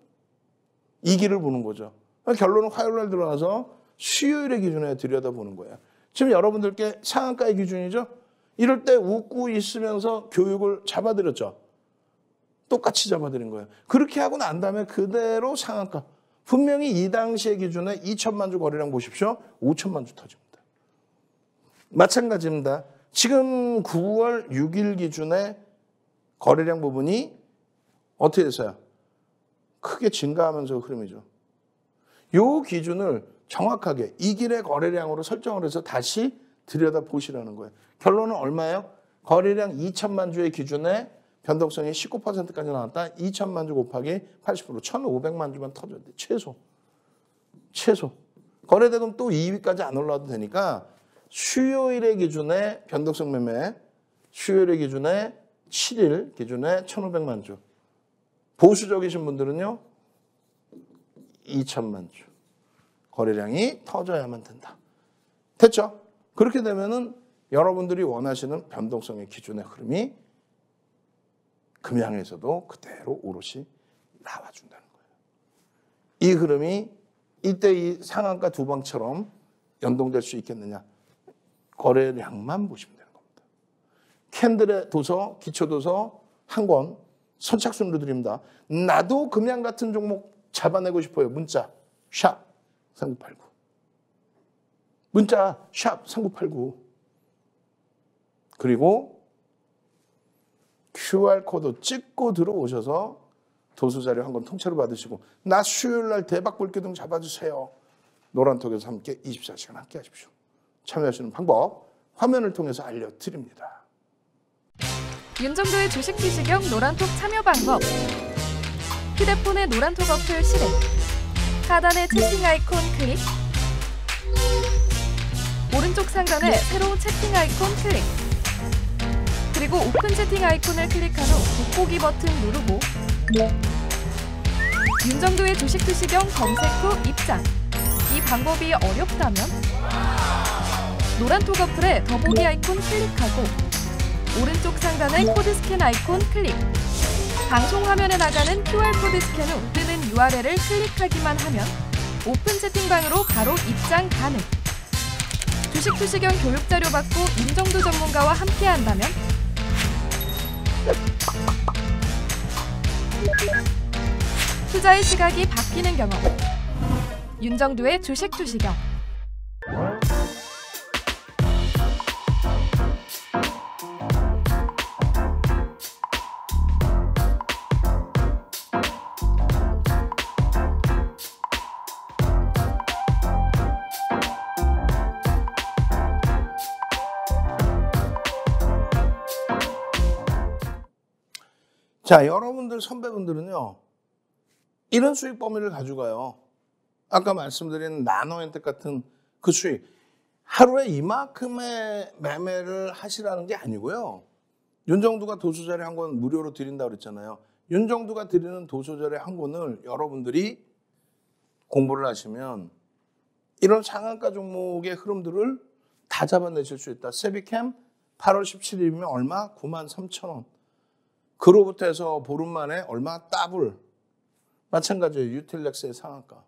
이 길을 보는 거죠. 결론은 화요일 날 들어가서 수요일의 기준에 들여다보는 거예요. 지금 여러분들께 상한가의 기준이죠. 이럴 때 웃고 있으면서 교육을 잡아드렸죠. 똑같이 잡아드린 거예요. 그렇게 하고 난 다음에 그대로 상한가. 분명히 이 당시의 기준에 2천만 주 거래량 보십시오. 5천만 주 터집니다. 마찬가지입니다. 지금 9월 6일 기준의 거래량 부분이 어떻게 됐어요? 크게 증가하면서 흐름이죠. 이 기준을 정확하게 이 길의 거래량으로 설정을 해서 다시 들여다보시라는 거예요. 결론은 얼마예요? 거래량 2천만 주의 기준에 변동성이 19%까지 나왔다. 2천만 주 곱하기 80%, 1,500만 주만 터져야 돼. 최소. 거래대금 또 2위까지 안 올라와도 되니까 수요일의 기준에 변동성 매매 수요일의 기준에 7일 기준에 1,500만 주. 보수적이신 분들은요. 2천만 주. 거래량이 터져야만 된다. 됐죠? 그렇게 되면은 여러분들이 원하시는 변동성의 기준의 흐름이 금양에서도 그대로 오롯이 나와준다는 거예요. 이 흐름이 이때 이 상한가 두 방처럼 연동될 수 있겠느냐? 거래량만 보시면 되는 겁니다. 캔들의 도서, 기초도서 한 권 선착순으로 드립니다. 나도 금양 같은 종목 잡아내고 싶어요. 문자 샵 3989. 문자 샵 3989. 그리고 QR코드 찍고 들어오셔서 도서자료 한 권 통째로 받으시고 나 수요일날 대박 볼기둥 잡아주세요. 노란톡에서 함께 24시간 함께 하십시오. 참여하시는 방법 화면을 통해서 알려드립니다. 윤정도의 주식 투시경 노란톡 참여 방법. 휴대폰의 노란톡 어플 실행. 하단의 채팅 아이콘 클릭. 오른쪽 상단에 새로운 채팅 아이콘 클릭. 그리고 오픈 채팅 아이콘을 클릭한 후 돋보기 버튼 누르고 윤정도의 주식 투시경 검색 후 입장. 이 방법이 어렵다면 노란톡 어플에 더보기 아이콘 클릭하고 오른쪽 상단의 코드 스캔 아이콘 클릭. 방송 화면에 나가는 QR코드 스캔 후 뜨는 URL을 클릭하기만 하면 오픈 채팅방으로 바로 입장 가능. 주식 투시경 교육 자료 받고 윤정도 전문가와 함께 한다면 투자의 시각이 바뀌는 경험. 윤정도의 주식 투시경. 자, 여러분들 선배분들은요. 이런 수익 범위를 가져가요. 아까 말씀드린 나노엔텍 같은 그 수익. 하루에 이만큼의 매매를 하시라는 게 아니고요. 윤정두가 도서자료 한 권 무료로 드린다고 그랬잖아요. 윤정두가 드리는 도서자료 한 권을 여러분들이 공부를 하시면 이런 상한가 종목의 흐름들을 다 잡아내실 수 있다. 세비캠 8월 17일이면 얼마? 93,000원. 그로부터 해서 보름 만에 얼마? 더블. 마찬가지예요. 유틸렉스의 상한가.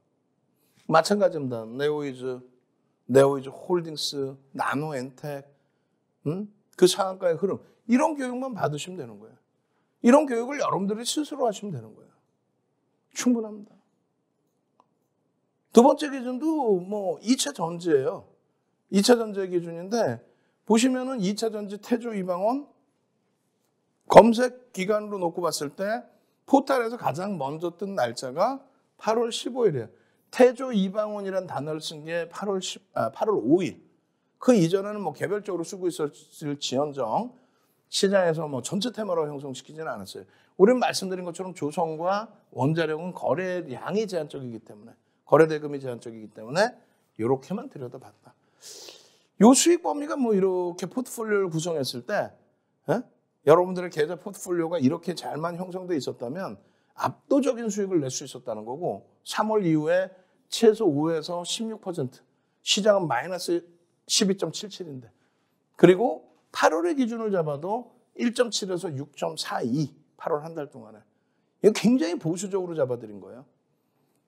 마찬가지입니다. 네오이즈 홀딩스, 나노엔텍, 그 상한가의 흐름. 이런 교육만 받으시면 되는 거예요. 이런 교육을 여러분들이 스스로 하시면 되는 거예요. 충분합니다. 두 번째 기준도 뭐 2차 전지예요. 2차 전지의 기준인데 보시면은 2차 전지 태조 이방원 검색 기간으로 놓고 봤을 때 포탈에서 가장 먼저 뜬 날짜가 8월 15일이에요. 태조 이방원이라는 단어를 쓴 게 8월 5일. 그 이전에는 뭐 개별적으로 쓰고 있었을 지연정 시장에서 뭐 전체 테마로 형성시키지는 않았어요. 우리는 말씀드린 것처럼 조선과 원자력은 거래량이 제한적이기 때문에 거래 대금이 제한적이기 때문에 이렇게만 들여다봤다. 요 수익 범위가 뭐 이렇게 포트폴리오를 구성했을 때 여러분들의 계좌 포트폴리오가 이렇게 잘만 형성돼 있었다면 압도적인 수익을 낼 수 있었다는 거고 3월 이후에 최소 5에서 16%, 시장은 마이너스 12.77인데 그리고 8월의 기준을 잡아도 1.7에서 6.42, 8월 한 달 동안에. 이거 굉장히 보수적으로 잡아드린 거예요.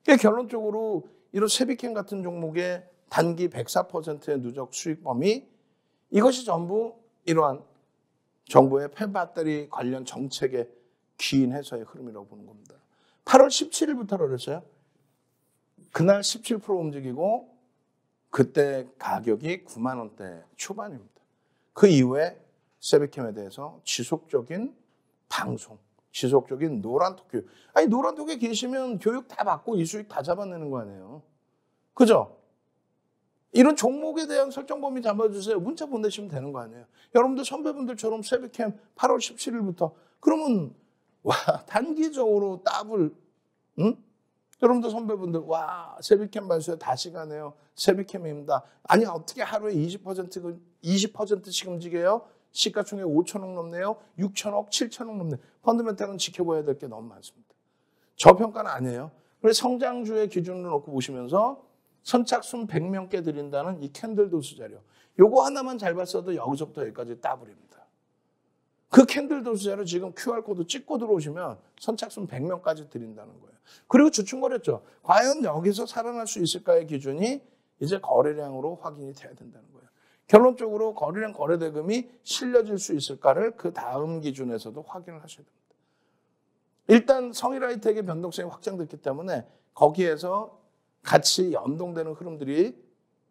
그러니까 결론적으로 이런 세비캠 같은 종목의 단기 104%의 누적 수익 범위 이것이 전부 이러한 정부의 폐배터리 관련 정책의 기인해서의 흐름이라고 보는 겁니다. 8월 17일부터라고 그랬어요. 그날 17% 움직이고 그때 가격이 9만 원대 초반입니다. 그 이후에 세비캠에 대해서 지속적인 방송, 지속적인 노란톡 교육. 아니 노란톡에 계시면 교육 다 받고 이 수익 다 잡아내는 거 아니에요. 그죠? 이런 종목에 대한 설정 범위 잡아주세요. 문자 보내시면 되는 거 아니에요. 여러분들 선배분들처럼 세비캠 8월 17일부터 그러면 와 단기적으로 더블 여러분들 선배분들 와 세비캠 발수에 다시 가네요. 세비캠입니다. 아니 어떻게 하루에 20%씩 움직여요? 시가총액 5천억 넘네요. 6천억, 7천억 넘네요. 펀더멘탈은 지켜봐야 될 게 너무 많습니다. 저평가는 아니에요. 그래서 성장주의 기준으로 놓고 보시면서 선착순 100명께 드린다는 이 캔들 도수 자료. 요거 하나만 잘 봤어도 여기서부터 여기까지 따블입니다. 그 캔들 도수 자료 지금 QR코드 찍고 들어오시면 선착순 100명까지 드린다는 거예요. 그리고 주춤거렸죠. 과연 여기서 살아날 수 있을까의 기준이 이제 거래량으로 확인이 돼야 된다는 거예요. 결론적으로 거래량 거래대금이 실려질 수 있을까를 그 다음 기준에서도 확인을 하셔야 됩니다. 일단 성일하이텍의 변동성이 확장됐기 때문에 거기에서 같이 연동되는 흐름들이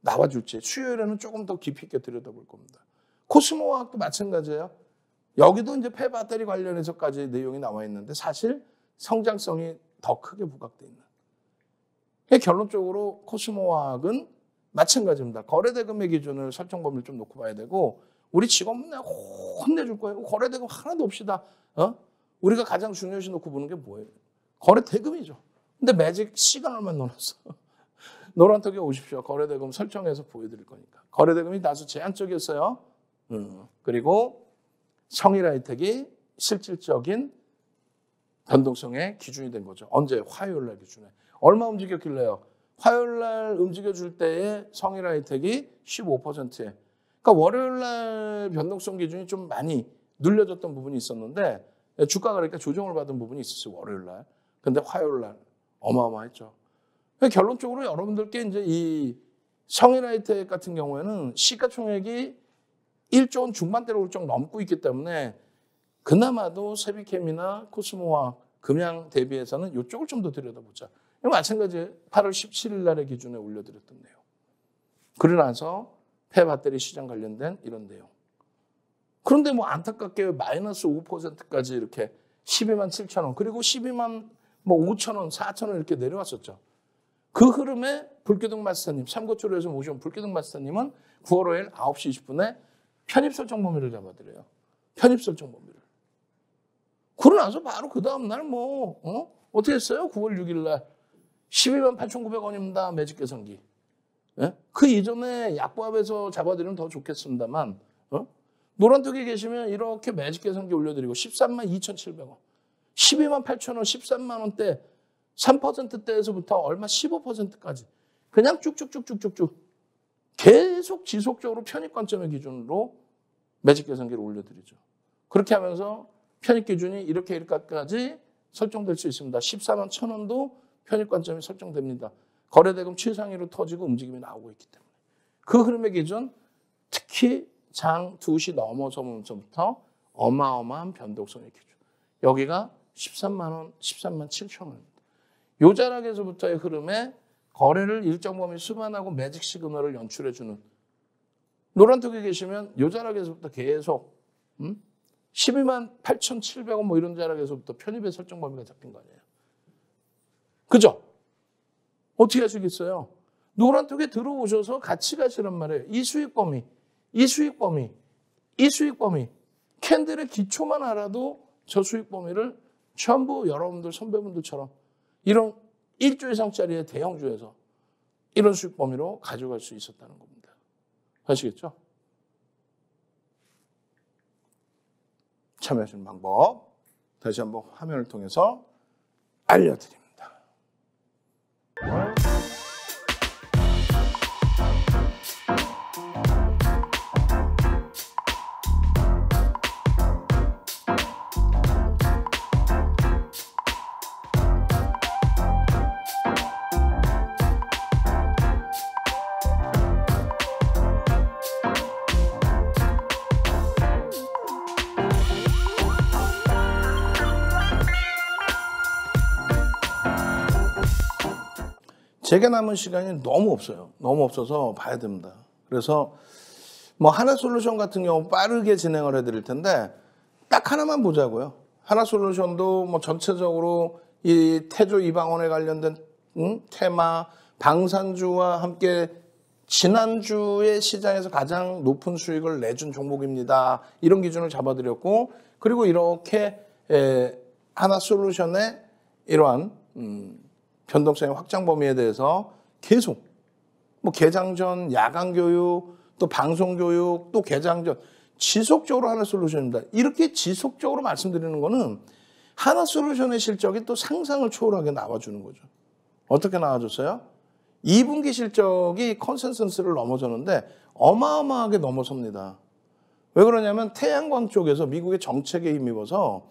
나와줄지 수요일에는 조금 더 깊이 있게 들여다볼 겁니다. 코스모화학도 마찬가지예요. 여기도 이제 폐배터리 관련해서까지 내용이 나와 있는데 사실 성장성이 더 크게 부각되어 있는. 결론적으로 코스모화학은 마찬가지입니다. 거래대금의 기준을 설정 범위를 좀 놓고 봐야 되고 우리 직원분 내가 혼내줄 거예요. 거래대금 하나도 없이다. 우리가 가장 중요시 놓고 보는 게 뭐예요? 거래대금이죠. 근데 매직 시간 얼마 넣어놨어. 노란톡에 오십시오. 거래대금 설정해서 보여드릴 거니까. 거래대금이 다소 제한적이었어요. 그리고 성일하이텍이 실질적인 변동성의 기준이 된 거죠. 언제? 화요일 날 기준에. 얼마 움직였길래요? 화요일 날 움직여줄 때에 성일하이텍이 15%에. 그러니까 월요일 날 변동성 기준이 좀 많이 눌려졌던 부분이 있었는데 주가가 그러니까 조정을 받은 부분이 있었어요. 월요일 날. 근데 화요일 날 어마어마했죠. 결론적으로 여러분들께 이제 이 성일하이텍 같은 경우에는 시가총액이 1조 원 중반대로 훌쩍 넘고 있기 때문에 그나마도 세비캠이나 코스모화 금양 대비해서는 이쪽을 좀 더 들여다보자. 마찬가지 8월 17일 날의 기준에 올려드렸던 내용. 그러고 나서 폐배터리 시장 관련된 이런 내용. 그런데 뭐 안타깝게 마이너스 5%까지 이렇게 12만 7천 원 그리고 12만 뭐 5천 원, 4천 원 이렇게 내려왔었죠. 그 흐름에 불기둥 마스터님, 삼고초로에서 모셔온 불기둥 마스터님은 9월 5일 9시 20분에 편입 설정 범위를 잡아드려요. 편입 설정 범위를. 그러고 나서 바로 그 다음날 어떻게 했어요? 9월 6일 날 12만 8,900원입니다. 매직 개선기. 예? 그 이전에 약보합에서 잡아드리면 더 좋겠습니다만 노란톡에 계시면 이렇게 매직 개선기 올려드리고 13만 2,700원. 12만 8,000원, 13만 원대 3%대에서부터 얼마 15%까지 그냥 쭉쭉쭉쭉쭉쭉 계속 지속적으로 편입 관점의 기준으로 매직 개선기를 올려드리죠. 그렇게 하면서 편입 기준이 이렇게까지 설정될 수 있습니다. 14만 1,000원도 편입 관점이 설정됩니다. 거래대금 최상위로 터지고 움직임이 나오고 있기 때문에. 그 흐름의 기준, 특히 장 2시 넘어서부터 어마어마한 변동성의 기준. 여기가 13만 원, 13만 7천 원입니다. 요 자락에서부터의 흐름에 거래를 일정 범위 수반하고 매직 시그널을 연출해주는 노란톡에 계시면 요 자락에서부터 계속 12만 8,700원 뭐 이런 자락에서부터 편입의 설정 범위가 잡힌 거 아니에요. 그죠? 어떻게 하시겠어요? 노란톡에 들어오셔서 같이 가시란 말이에요. 이 수익 범위, 이 수익 범위, 이 수익 범위. 캔들의 기초만 알아도 저 수익 범위를 전부 여러분들 선배분들처럼 이런 1조 이상짜리의 대형주에서 이런 수익 범위로 가져갈 수 있었다는 겁니다. 아시겠죠? 참여하시는 방법 다시 한번 화면을 통해서 알려드립니다. 제게 남은 시간이 너무 없어요. 너무 없어서 봐야 됩니다. 그래서 뭐 하나솔루션 같은 경우 빠르게 진행을 해드릴 텐데 딱 하나만 보자고요. 하나솔루션도 뭐 전체적으로 이 태조 이방원에 관련된 테마, 방산주와 함께 지난주에 시장에서 가장 높은 수익을 내준 종목입니다. 이런 기준을 잡아드렸고 그리고 이렇게 하나솔루션의 이러한 변동성의 확장 범위에 대해서 계속 뭐 개장 전 야간 교육 또 방송 교육 또 개장 전 지속적으로 하나솔루션입니다. 이렇게 지속적으로 말씀드리는 거는 하나솔루션의 실적이 또 상상을 초월하게 나와주는 거죠. 어떻게 나와줬어요? 2분기 실적이 컨센서스를 넘어섰는데 어마어마하게 넘어섭니다. 왜 그러냐면 태양광 쪽에서 미국의 정책에 힘입어서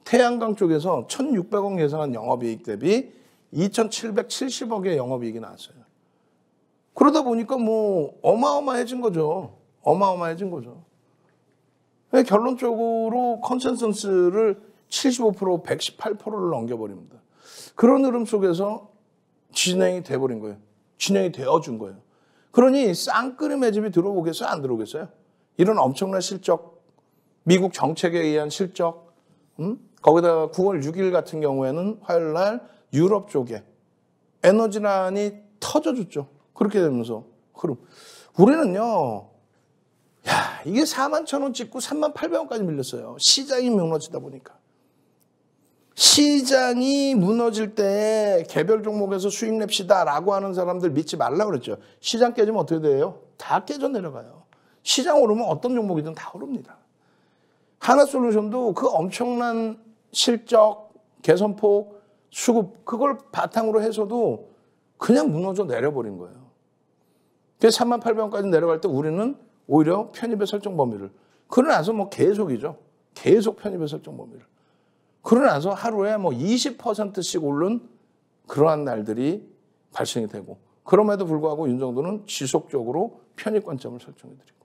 태양광 쪽에서 1,600억 예상한 영업이익 대비 2,770억의 영업이익이 나왔어요. 그러다 보니까 뭐 어마어마해진 거죠. 어마어마해진 거죠. 결론적으로 컨센서스를 75%, 118%를 넘겨버립니다. 그런 흐름 속에서 진행이 돼버린 거예요. 진행이 되어준 거예요. 그러니 쌍끌이 매집이 들어오겠어요? 안 들어오겠어요? 이런 엄청난 실적, 미국 정책에 의한 실적, 거기다가 9월 6일 같은 경우에는 화요일 날 유럽 쪽에 에너지난이 터져줬죠. 그렇게 되면서 흐름. 우리는요, 야, 이게 41,000원 찍고 38,000원까지 밀렸어요. 시장이 무너지다 보니까. 시장이 무너질 때 개별 종목에서 수익 냅시다라고 하는 사람들 믿지 말라고 그랬죠. 시장 깨지면 어떻게 돼요? 다 깨져 내려가요. 시장 오르면 어떤 종목이든 다 오릅니다. 하나솔루션도 그 엄청난 실적, 개선폭, 수급 그걸 바탕으로 해서도 그냥 무너져 내려버린 거예요. 그래서 38,000원까지 내려갈 때 우리는 오히려 편입의 설정 범위를 그러고 나서 뭐 계속이죠. 계속 편입의 설정 범위를. 그러고 나서 하루에 뭐 20%씩 오른 그러한 날들이 발생이 되고 그럼에도 불구하고 윤정도는 지속적으로 편입 관점을 설정해드리고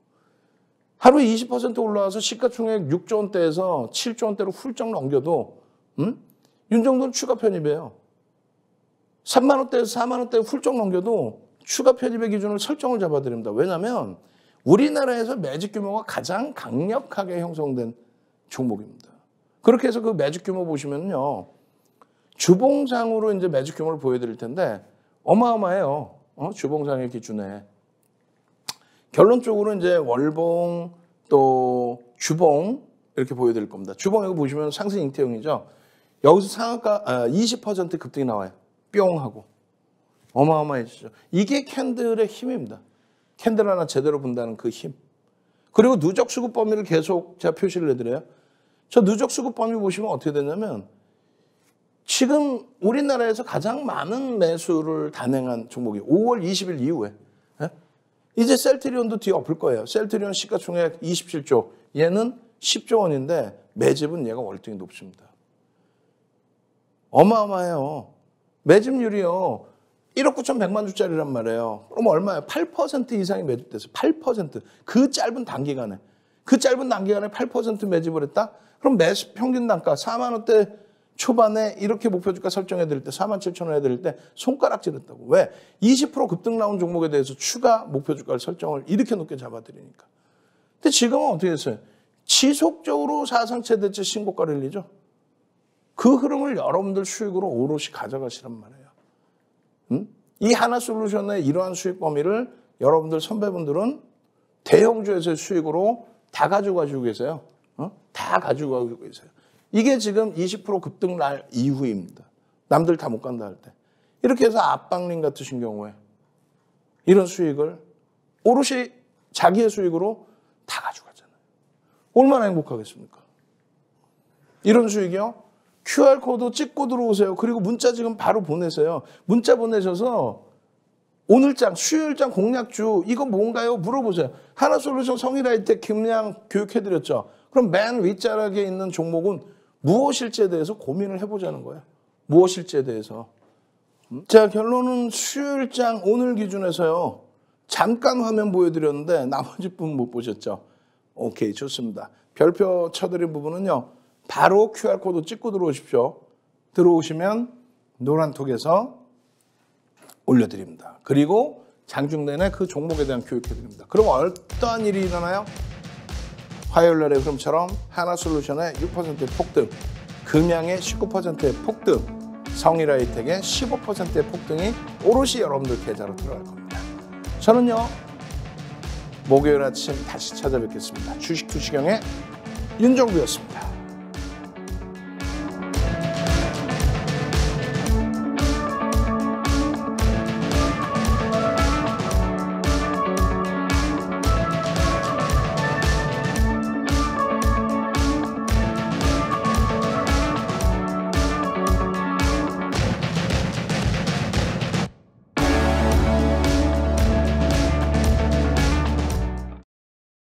하루에 20% 올라와서 시가총액 6조 원대에서 7조 원대로 훌쩍 넘겨도 윤정도는 추가 편입이에요. 3만 원대에서 4만 원대 훌쩍 넘겨도 추가 편입의 기준을 설정을 잡아드립니다. 왜냐하면 우리나라에서 매직 규모가 가장 강력하게 형성된 종목입니다. 그렇게 해서 그 매직 규모 보시면요. 주봉상으로 이제 매직 규모를 보여드릴 텐데 어마어마해요. 주봉상의 기준에. 결론적으로 이제 월봉 또 주봉 이렇게 보여드릴 겁니다. 주봉 여기 보시면 상승 잉태형이죠. 여기서 상한가 20% 급등이 나와요. 뿅 하고. 어마어마해지죠. 이게 캔들의 힘입니다. 캔들 하나 제대로 본다는 그 힘. 그리고 누적 수급 범위를 계속 제가 표시를 해드려요. 저 누적 수급 범위 보시면 어떻게 되냐면 지금 우리나라에서 가장 많은 매수를 단행한 종목이 5월 20일 이후에 이제 셀트리온도 뒤에 엎을 거예요. 셀트리온 시가총액 27조, 얘는 10조 원인데 매집은 얘가 월등히 높습니다. 어마어마해요. 매집률이요. 1억 9,100만 주짜리란 말이에요. 그럼 얼마예요? 8% 이상이 매집됐어요. 8%. 그 짧은 단기간에. 그 짧은 단기간에 8% 매집을 했다? 그럼 매수 평균 단가 4만 원대 초반에 이렇게 목표 주가 설정해 드릴 때 47,000원 해드릴 때 손가락질 했다고. 왜? 20% 급등 나온 종목에 대해서 추가 목표 주가를 설정을 이렇게 높게 잡아드리니까. 근데 지금은 어떻게 됐어요? 지속적으로 사상 최대치 신고가를 일리죠. 그 흐름을 여러분들 수익으로 오롯이 가져가시란 말이에요. 이 하나솔루션의 이러한 수익 범위를 여러분들 선배분들은 대형주에서의 수익으로 다 가지고 계세요. 다 가지고 가고 계세요. 이게 지금 20% 급등 날 이후입니다. 남들 다 못 간다 할 때. 이렇게 해서 압박링 같으신 경우에 이런 수익을 오롯이 자기의 수익으로 다 가져가잖아요. 얼마나 행복하겠습니까? 이런 수익이요. QR코드 찍고 들어오세요. 그리고 문자 지금 바로 보내세요. 문자 보내셔서 오늘장, 수요일장 공략주 이거 뭔가요? 물어보세요. 하나솔루션 성일아이텍 김양 교육해드렸죠. 그럼 맨 윗자락에 있는 종목은 무엇일지에 대해서 고민을 해보자는 거예요. 무엇일지에 대해서. 자, 결론은 수요일장 오늘 기준에서요. 잠깐 화면 보여드렸는데 나머지 분 못 보셨죠? 오케이, 좋습니다. 별표 쳐드린 부분은요. 바로 QR코드 찍고 들어오십시오. 들어오시면 노란톡에서 올려드립니다. 그리고 장중 내내 그 종목에 대한 교육해드립니다. 그럼 어떠한 일이 일어나요? 화요일 날의 흐름처럼 하나솔루션의 6%의 폭등, 금양의 19%의 폭등, 성일아이텍의 15%의 폭등이 오롯이 여러분들 계좌로 들어갈 겁니다. 저는요. 목요일 아침 다시 찾아뵙겠습니다. 주식 투시경의 윤정부였습니다.